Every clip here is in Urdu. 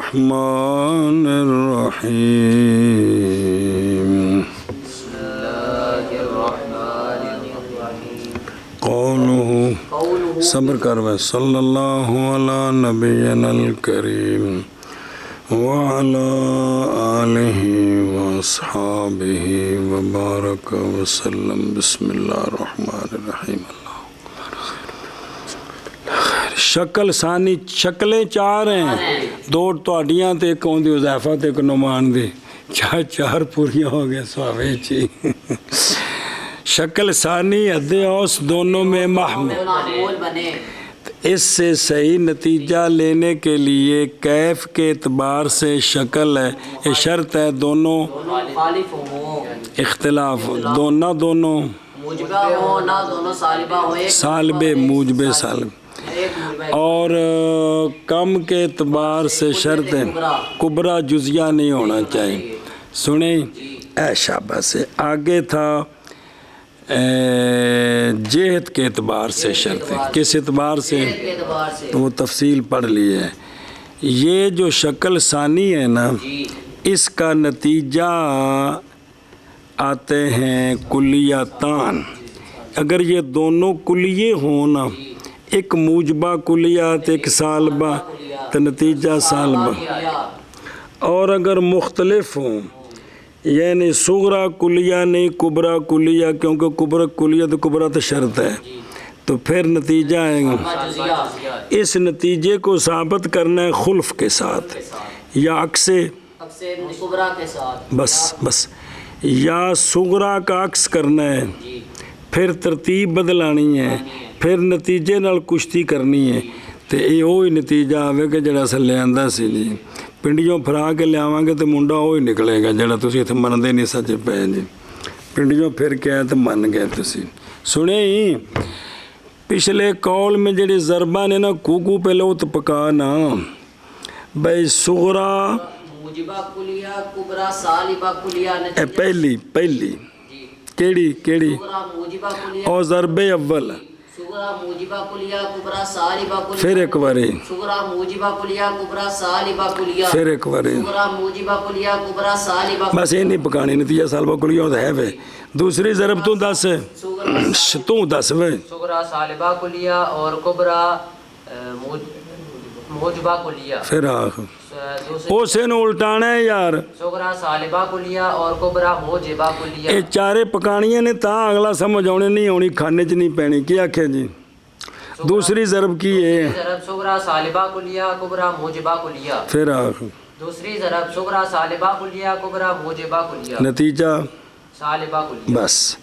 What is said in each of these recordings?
الرحمن الرحیم قولہ صبر کروے صلی اللہ علی نبینا الکریم وعلى آلہ واصحابہ وبارک وسلم بسم اللہ الرحمن الرحیم شکل ثانی شکلیں چار ہیں دو تواڈیاں تے ایک ہوندی حذیفہ تے ایک نعمان دی چار پوریاں ہو گئے سواوے چی شکل ثانی حد اوس دونوں میں معمول بنے اس سے صحیح نتیجہ لینے کے لیے کیف کے اعتبار سے شکل ہے یہ شرط ہے دونوں اختلاف دونوں سالب موجب سالب اور کم کے اعتبار سے شرط ہے کبرا جزیہ نہیں ہونا چاہیے سنیں اے شابہ سے آگے تھا جہت کے اعتبار سے شرط ہے کس اعتبار سے تو وہ تفصیل پڑھ لی ہے یہ جو شکل ثانی ہے نا اس کا نتیجہ آتے ہیں کلیتان اگر یہ دونوں کلیے ہوں نا ایک موجبہ کلیات ایک سالبہ تو نتیجہ سالبہ اور اگر مختلف ہوں یعنی صغرا کلیہ نہیں کبرا کلیہ کیونکہ کبرا کلیہ تو کبرا تو شرط ہے تو پھر نتیجہ آئے گا اس نتیجے کو ثابت کرنا ہے خلف کے ساتھ یا عکس بس یا صغرا کا عکس کرنا ہے پھر ترتیب بدلانی ہے پھر نتیجے نال کشتی کرنی ہے تو یہ وہی نتیجہ آوے کہ جڑا اصل لے آندا سی جی پنڈیوں پھرا کے لے آواں گے تو منڈا وہی نکلے گا جڑا تسی اتنے منتے نہیں سچ پے جی پنڈیوں پھر کے آئے تو من گئے تسی سنے ہی پچھلے قول میں جڑی ضربہ نے نا کوکو پہ لو تو پکا نا بھائی صغرا موجبہ کلیہ کبرا سالبہ کلیہ پہلی کیڑی اور ضرب اول پھر ایک باری پھر ایک باری بس یہ نہیں پکانی نتیجہ سالبہ کلیہ ہوتا ہے وے دوسری ضرب تو دس وے صغرا سالبہ کلیہ اور کبرا موجبہ کلیہ پھر آخر اسے نو الٹانا ہے یار صغرا سالبہ کلیہ اور کبرا موجبہ کلیہ یہ چارے پکانیاں نے تا اگلا سمجھ آنے نہیں ہونی کھانے چ نہیں پینی کیا آکھے جی دوسری ضرب کی ہے ضرب صغرا سالبہ کلیہ کبرا موجبہ کلیہ پھر آخر دوسری ضرب صغرا سالبہ کلیہ کبرا موجبہ کلیہ نتیجہ سالبہ کلیہ بس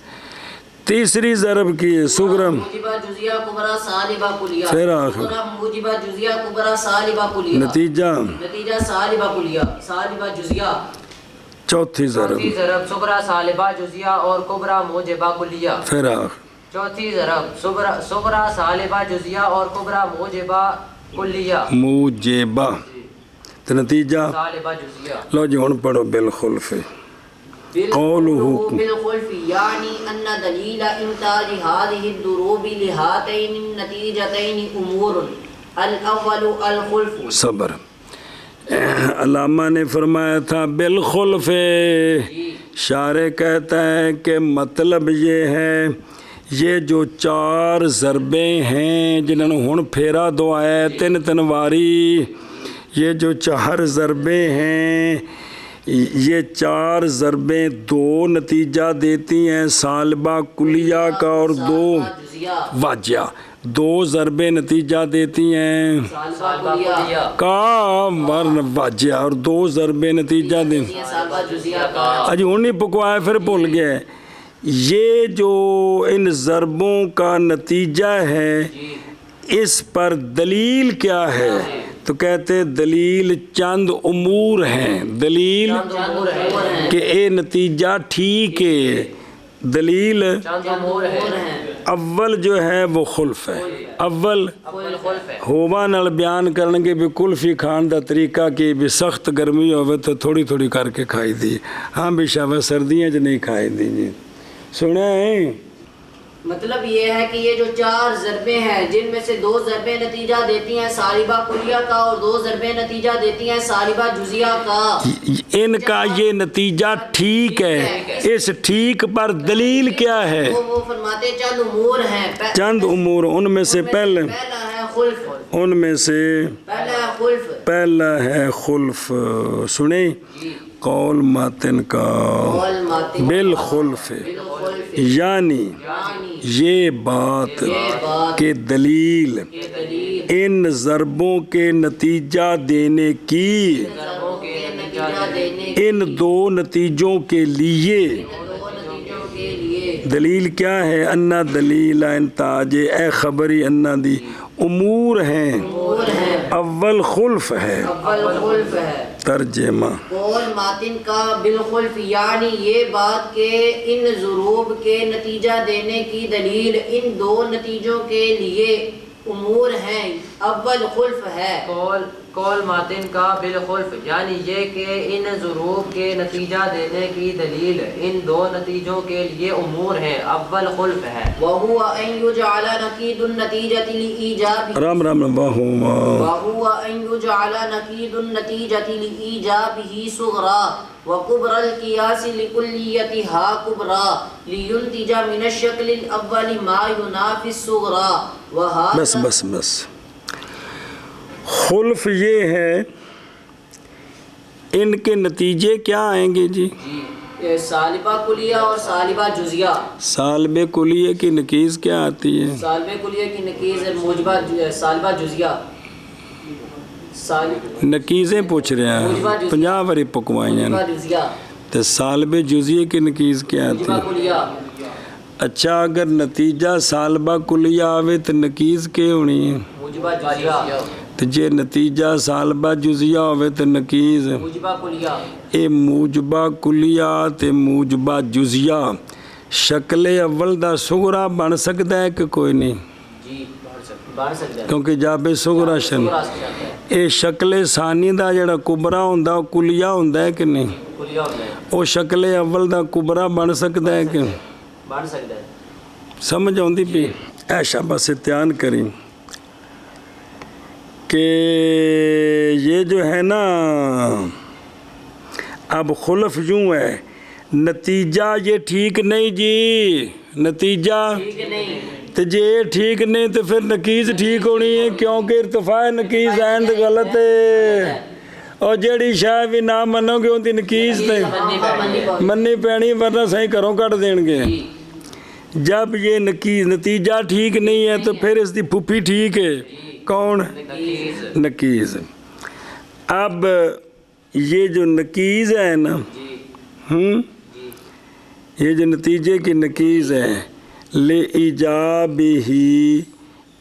تیسری ضرب کی ہے صغرا موجبہ جزیہ کبرا سالبہ کلیہ پھر آخر موجبہ جزیہ کبرا سالبہ کلیہ نتیجہ سالبہ کلیہ سالبہ جزیہ چوتھی ضرب صغرا سالبہ جزیہ اور کبرا موجبہ کلیہ پھر آخر چوتھی ضرب صغرا سالبہ جزیہ اور کبرا موجبہ کلیہ موجبہ تو نتیجہ سالبہ جزیہ لو جی ہن پڑھو بالخلف قولہ بالخلف یعنی ان دلیل امتاز هذه الضروب لهاتین النتیجتین امور الاول الخلف صبر علامہ نے فرمایا تھا بالخلف شارح کہتا ہے کہ مطلب یہ ہے یہ جو چار ضربیں ہیں جنہوں نے ہن پھیرا دو آئے تین واری یہ جو چار ضربیں ہیں یہ چار ضربیں دو نتیجہ دیتی ہیں سالبہ کلیہ کا اور دو واجیہ دو ضربیں نتیجہ دیتی ہیں کا ورن واجیہ اور دو ضربیں نتیجہ دیتی ہیں اجی ہونی پکوائے پھر بھول گئے یہ جو ان ضربوں کا نتیجہ ہے اس پر دلیل کیا ہے تو کہتے دلیل چند امور ہیں دلیل کہ اے نتیجہ ٹھیک ہے دلیل اول جو ہے وہ خلف ہے اول ہوا نال بیان کرنگے بھی کلفی کھان دا طریقہ کی بھی سخت گرمی ہوئے تو تھوڑی تھوڑی کر کے کھائی دی ہاں بھی شاہ سردیاں جو نہیں کھائی دی جی سنے ہیں مطلب یہ ہے کہ یہ جو 4 ضربیں ہیں جن میں سے 2 ضربیں نتیجہ دیتی ہیں سالبہ کلیہ کا اور 2 ضربیں نتیجہ دیتی ہیں سالبہ جزیہ کا، ان کا یہ نتیجہ ٹھیک ہے، اس ٹھیک پر دلیل کیا ہے؟ وہ فرماتے چند امور ہیں، چند امور، ان میں سے پہلا ہے خلف، ان میں سے پہلا ہے خلف، پہلا ہے خلف. سنیں قول ماتن کا قول ماتن بالخلف، بالخلف، یعنی یہ بات کہ دلیل ان ضربوں کے نتیجہ دینے کی، ضربوں کے نتیجہ دینے ان 2 نتیجوں کے لیے، 2 نتیجوں کے لیے دلیل کیا ہے؟ انا دلیل انتاج، اے خبری انا دی امور ہیں، امور ہیں، اول خلف ہے. اول خلف ہے. ترجمہ قول ماتن کا بالخلف یعنی یہ بات کہ ان ضروب کے نتیجہ دینے کی دلیل ان 2 نتیجوں کے لیے امور ہیں، اول خلف ہے. قول ماتن کا بالخلف یعنی یہ کہ ان ضروب کے نتیجہ دینے کی دلیل ان 2 نتیجوں کے لیے امور ہیں، اول خلف ہے. وَهُوَ أَن يُجْعَلَ نَقِيدُ النَّتِيجَةِ لِإِيجَابِهِ رام رام وَهُوَ وَهُوَ أَن يُجْعَلَ نَقِيدُ النَّتِيجَةِ لِإِيجَابِهِ صُغْرًا وَكُبْرَى الْقِيَاسِ لِكُلِّيَّتِهَا كُبْرًا لِيُنْتِجَ مِنَ الشَّكْلِ الْأَوَّلِ مَا يُنَافِي الصُّغْرَى. بس خلف یہ ہے، ان کے نتیجے کیا آئیں گے جی؟ سالبہ کلیہ اور سالبہ جزیہ. سالب کلیہ کی نکیز کیا آتی ہے؟ سالبہ کلیہ کی نکیز موجبہ سالبہ جزیہ. نکیزیں پوچھ رہے ہیں 50 واری پکوائیں، موجبہ جزیہ، تو سالب جزیہ کی نکیز کیا آتی موجبہ ہے؟ کلیہ. اچھا اگر نتیجہ سالبہ کلیہ آوے تو نکیز کی ہونی ہے؟ موجبہ جزیہ. تو جے نتیجہ سالبہ جزیہ ہوئے تو نکیز موجبہ کلیہ. اے موجبہ کلیہ تے موجبہ جزیہ شکل اول دا صغرا بن سکتا ہے کہ کوئی نہیں؟ جی بن سکتا ہے، کیونکہ جابے صغرا شن اے شکل ثانی دا جڑا کبرا ہوندا کلیہ ہوندا ہے کہ نہیں؟ کلیہ ہوتا ہے، او شکل اول دا کبرا بن سکتا ہے کہ بن سکتا ہے. سمجھ آؤندی پی؟ اے شاباش دھیان کریں کہ یہ جو ہے نا اب خلف یوں ہے، نتیجہ یہ ٹھیک نہیں جی، نتیجہ ٹھیک نہیں، تو جی ٹھیک نہیں تو پھر نکیز ٹھیک ہونی ہے، کیونکہ ارتفاع نکیز عین غلط ہے، اور جیڑی شاہ بھی نہ منو گے ان دی نکیز تے مننی پینی ورنہ صحیح کروں کٹ دین گے. جب یہ نتیجہ ٹھیک نہیں ہے تو پھر اس دی پھپھی ٹھیک ہے، کون؟ نکیز. اب یہ جو نکیز ہے نا، یہ جو نتیجے کی نکیز ہے لے ایجابہ،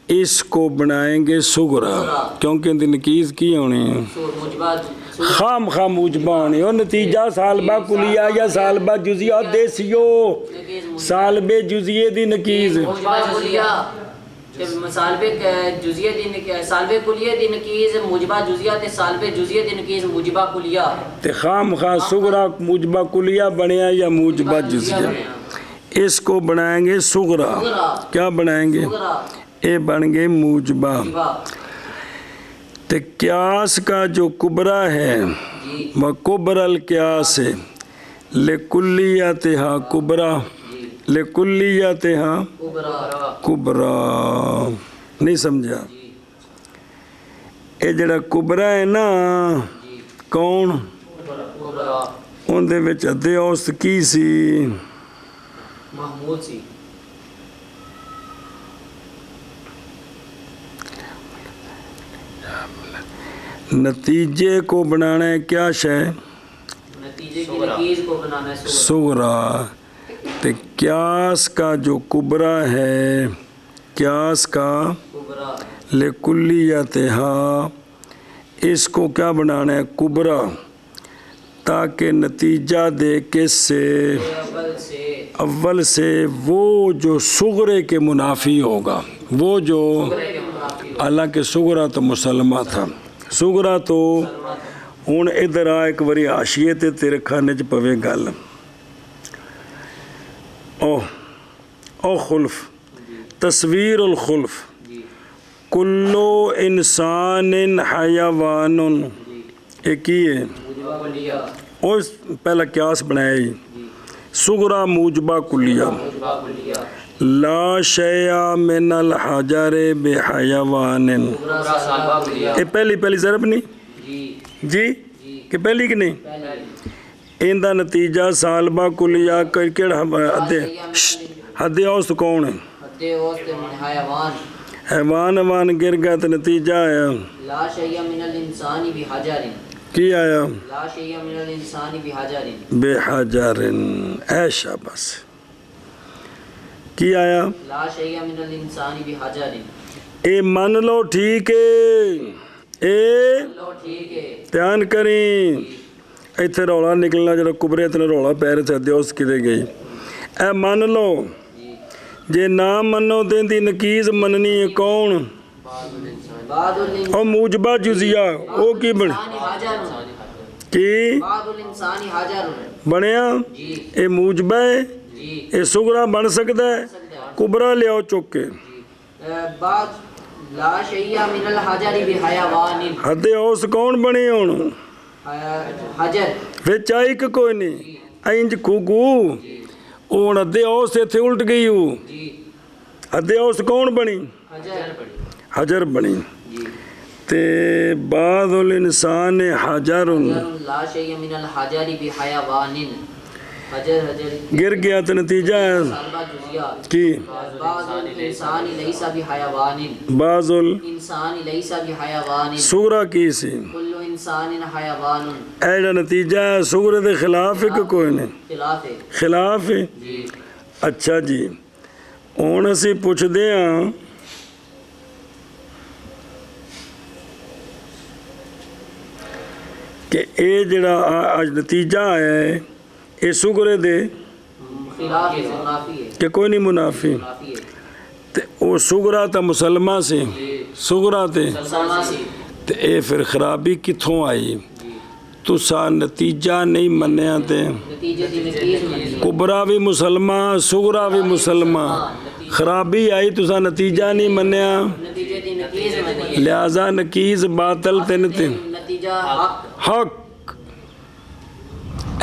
اس کو بنائیں گے صغرا، کیونکہ ان دی نکیز کی ہونی ہے خام موجبہ ہونی، اور نتیجہ سالبہ کلیہ یا سالبہ جزیہ دیسیو سالب جزیہ دی نکیز سالبے جزیہ دی سالبے کلیہ دی نکیز موجبہ جزیہ تے سالبے جزیہ دی نکیز موجبہ کلیہ تے خام صغرا موجبہ کلیہ بنیا یا موجبہ جزیہ، اس کو بنائیں گے صغرا. کیا بنائیں گے؟ اے بن گئے موجبہ. تے قیاس کا جو کبرا ہے وہ کبرا القیاس ہے لکلیتہا کبرا، لکلیتہا کبرا. نہیں سمجھا؟ اے جڑا کبرا ہے نا کون؟ ان دے وچ ادھے اوسط کی سی؟ محمود سی. نتیجے کو بنانا ہے کیا شے؟ نتیجے کی نکیز کو بنانا ہے صغرا. تے قیاس کا جو کبرا ہے، قیاس کا لکلیتہا، اس کو کیا بنانا ہے؟ کبرا، تاکہ نتیجہ دے کس سے؟ اول سے، وہ جو صغرے کے منافی ہوگا، وہ جو حالانکہ صغرا تو مسلمہ تھا، صغرا تو ہن ادھر آ ایک واری حاشیے تے تیرے کھانے چ پوے گل. او خلف تصویر الخلف کلو انسان حیوان ایک ہی ہے اور پہلا قیاس بنایا ہی صغرا موجبہ کلیہ لا شیء من الحجر بحیوان یہ پہلی ضرب نہیں جی کہ پہلی کہ نہیں ان دا نتیجہ سالبہ کلیہ کیڑا حد اوسط کون ہے حیوان گر گیا تو نتیجہ آیا لا شیء من الانسان بحجر کی آیا لا شیء من الانسان بحجر بحجر ایشا بس کی آیا لا شیء من الانسان بحجر اے من لو ٹھیک ہے اے لو ٹھیک ہے دھیان کریں ایتھے رولا نکلنا جڑا کبرے اتنا رولا پیر چاہتے اس کدے گئی اے من لو جے نہ منو دین دی نکیز مننی ہے کون بعد الانسان اور موجبہ جزیہ او کی بنے حجر کی بعد الانسان حجر بنیا جی اے موجبہ ہے جی اے صغرا بن سکتا ہے کبرا لے آؤ چک کے بعد لا شیء من الحجر بحیوان حد اوس کون بنے ہون حجر پھر چاہی کہ کوئی نہیں اینج کھوگو اون حد اوس ایتھے الٹ گئی ہو جی حد اوس کون بنی حجر حجر بنی جی تے بعض الانسان حجر لا شیء من الحجر بحیوان حجر گر گیا تو نتیجہ ہے سالبہ جزیات کی بعض الانسان لیس بحیوان بعض انسان لیس بحیوان صغرا کی سی کل انسان حیوان ایڈا نتیجہ ہے صغرے دے خلاف ہے کہ کوئی نہیں خلاف ہے خلاف ہے جی اچھا جی ہن اسی پوچھ دے ہاں کہ اے جڑا اج نتیجہ آیا ہے اے صغرے دے خلاف ہے منافی ہے کہ کوئی نہیں منافی منافی ہے تے او صغرا تا مسلمہ سے صغرا تے سلسلہ سے تے اے پھر خرابی کتھوں آئی تسا نتیجہ نہیں منیا تے نتیجے دی نتیج منی کبرا بھی مسلمہ صغرا بھی مسلمہ خرابی آئی تسا نتیجہ نہیں منیا نتیجے دی نتیج منی لہذا نکیز باطل تین تین نتیجہ حق حق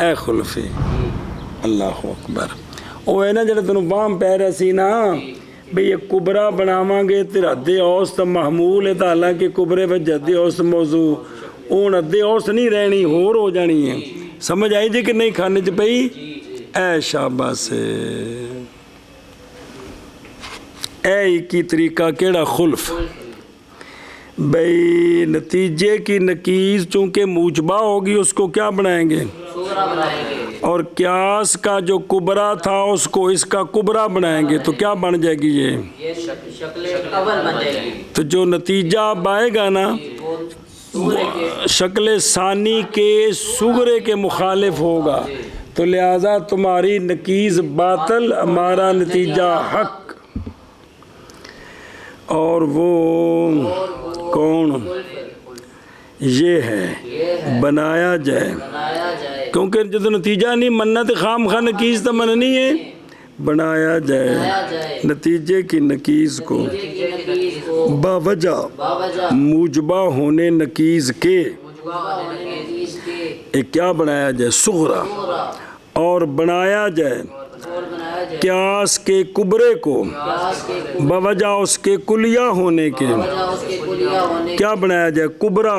اے خلفی اللہ اکبر او ہے نا جڑا تنوں باہم پہ رہا سی نا بھئی یہ کبرا بناواں گے تیرا حد اوسط محمول ہے تا حالانکہ کبرے وچ حد اوسط موضوع اون حد اوسط نہیں رہنی ہور ہو جانی ہے سمجھ آئی جی کہ نہیں کھانے چ پئی اے شاباش اے کی طریقہ کیڑا خلف بھئی نتیجے کی نکیز چونکہ موجبہ ہوگی اس کو کیا بنائیں گے صغرا بنائیں گے اور قیاس کا جو کبرا تھا اس کو اس کا کبرا بنائیں گے تو کیا بن جائے گی یہ شکل اول بن جائے گی تو جو نتیجہ اب آئے گا نا وہ صغرے کے شکل ثانی کے صغرے کے مخالف ہوگا تو لہذا تمہاری نکیز باطل ہمارا نتیجہ حق اور وہ کون یہ ہے بنایا جائے بنایا جائے کیونکہ جب نتیجہ نہیں مننا تو خام خواہ نکیز تو مننی ہے بنایا جائے نتیجے کی نکیز کو نتیجے کی نتیج کو باوجہ باوجہ موجبہ ہونے نکیز کے مجبہ ہونے کی نتیج کے ایک کیا بنایا جائے صغرا صغرا اور بنایا جائے اور بنایا جائے قیاس کے کبرے کو قیاس کے بوجہ اس کے کلیہ ہونے کے وجہ اس کے کلیہ ہونے کیا بنایا جائے کبرا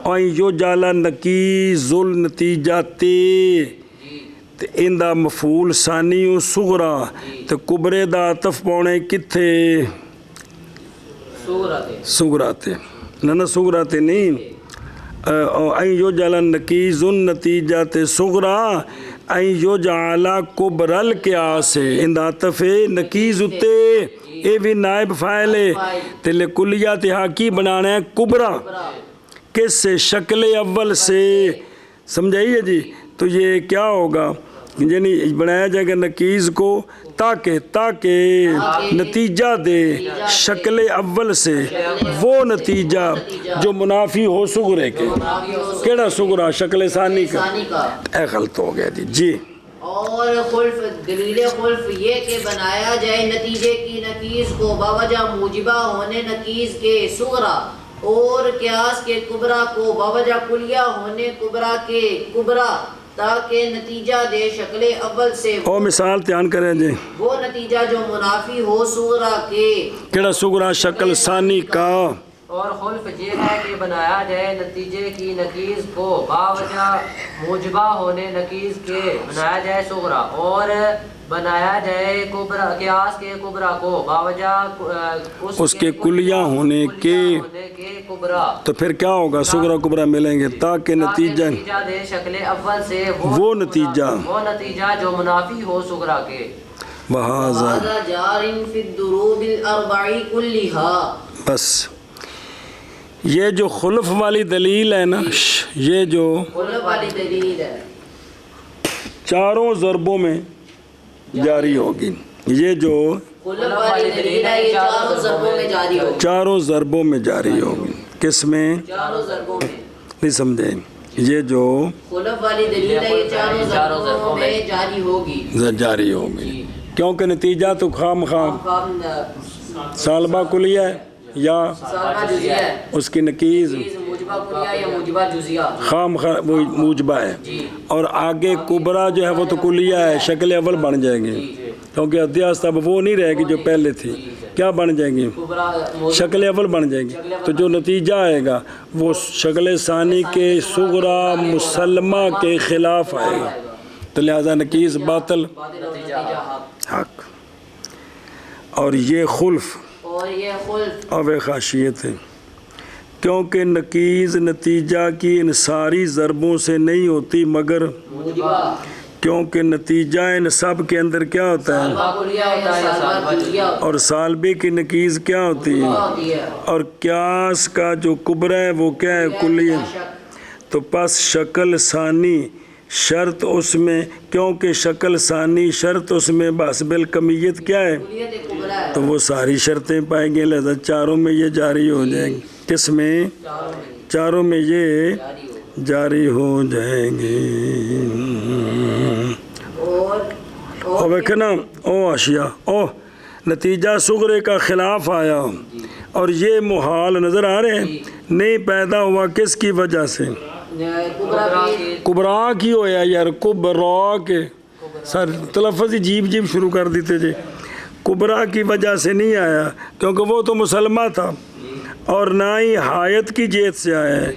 اور یو جالا نکیز النتیجہ تے اندہ مفعول ثانی صغرا تو کبرے دا عطف پونے کتھے صغرا تے نہ صغرا تے نہیں این یو جالا نکیز النتیجہ تے صغرا این یو جالا کبرل قیاس ہے اندہ عطف نکیز اتے اے بھی نائب فائل ہے تلے کلیہ تہا کی بنانا ہے کبرا کس سے شکل اول سے سمجھائیے جی تو یہ کیا ہوگا یعنی بنایا جائے گا نکیز کو تاکہ نتیجہ دے شکل اول سے وہ نتیجہ جو منافی ہو صغرے کے کیڑا صغرا شکل ثانی کا اے غلط ہو گیا جی اور خلف دلیل خلف یہ کہ بنایا جائے نتیجے کی نقیض کو باوجہ موجبہ ہونے نقیض کے صغرا اور قیاس کے کبرا کو باوجہ کلیہ ہونے کبرا کے کبرا تاکہ نتیجہ دے شکل اول سے او مثال تیان کریں جی وہ نتیجہ جو منافی ہو صغرا کے کیڑا سغرا شکل ثانی کا اور خلف یہ ہے کہ بنایا جائے نتیجے کی نقیض کو باوجہ موجبہ ہونے نقیض کے بنایا جائے صغرا اور بنایا جائے کبرا قیاس کے کبرا کو باوجہ اس کے کلیہ ہونے کے کبرا تو پھر کیا ہوگا سغرا کبرا ملیں گے تاکہ نتیجہ دے شکل اول سے وہ نتیجہ جو منافی ہو صغرا کے وہذا هذا جار فی الدروب الاربع كلها بس یہ جو خلف والی دلیل ہے نا یہ جو خلف والی دلیل ہے چاروں ضربوں میں جاری ہوگی یہ جو خلف والی دلیل ہے یہ چاروں ضربوں میں جاری ہوگی چاروں ضربوں میں جاری ہوگی کس میں چاروں ضربوں میں نہیں سمجھیں یہ جو خلف والی دلیل ہے یہ چاروں ضربوں میں جاری ہوگی جاری ہوگی کیونکہ نتیجہ تو خام سالبہ کلیہ ہے یا سالبہ جزیہ ہے اس کی نقیض موجبہ کلیہ یا موجبہ جزیہ خام وہ موجبہ ہے اور آگے کبرا جو ہے وہ تو کلیہ ہے شکل اول بن جائے گی کیونکہ ادیاست اب وہ نہیں رہے گی جو پہلے تھی کیا بن جائے گی شکل اول بن جائے گی تو جو نتیجہ آئے گا وہ شکل ثانی کے صغرا مسلمہ کے خلاف آئے گا تو لہذا نقیض باطل حق اور یہ خلف اور یہ خلف اب خاصیت ہے کیونکہ نقیض نتیجہ کی ان ساری ضربوں سے نہیں ہوتی مگر موجبہ کیونکہ نتیجہ ان سب کے اندر کیا ہوتا ہے سالبہ کلیہ ہوتا ہے سالبہ جزیہ اور سالبی کی نقیض کیا ہوتی ہے ہوتی ہے اور قیاس کا جو کبرا ہے وہ کیا ہے کلیہ تو پس شکل ثانی شرط اس میں کیونکہ شکل ثانی شرط اس میں بحسب الکمیت کیا ہے کلیت کبرا ہے تو وہ ساری شرطیں پائیں گے لہذا چاروں میں یہ جاری ہو جائیں گے کس میں چاروں میں یہ جاری ہو جائیں گے اور ویکھنا او اشیاء او نتیجہ صغرے کا خلاف آیا اور یہ محال نظر آ رہے ہیں نہیں پیدا ہوا کس کی وجہ سے کبرا کی ہویا یار کبرا کے سر تلفظ ہی جیب شروع کر دیتے جی کبرا کی وجہ سے نہیں آیا کیونکہ وہ تو مسلمہ تھا اور نہ ہی حایت کی جیت سے آیا ہے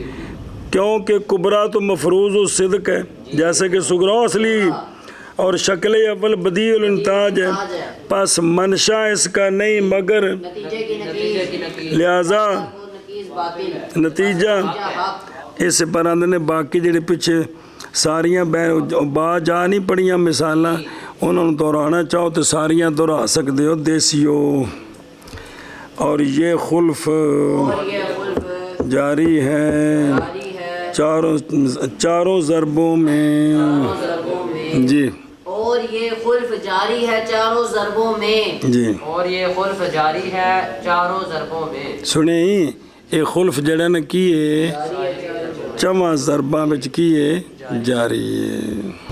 کیونکہ کبرا تو مفروض الصدق ہے جیسے کہ صغرا اصلی اور شکل اول بدیع الانتاج ہے پس منشا اس کا نہیں مگر لہذا نتیجہ اس پر اندر نے باقی جڑے پیچھے ساریاں با جا نہیں پڑیاں مثالاں انہوں نے دہرانا چاہو تو ساریاں دہرا سکتے ہو دیسیو اور یہ خلف جاری ہے چاروں ضربوں میں جی اور یہ خلف جاری ہے چاروں ضربوں میں جی اور یہ خلف جاری ہے چاروں ضربوں میں سنیں یہ خلف جڑا نا کیے چواں ضرباں وچ کیے جاری ہے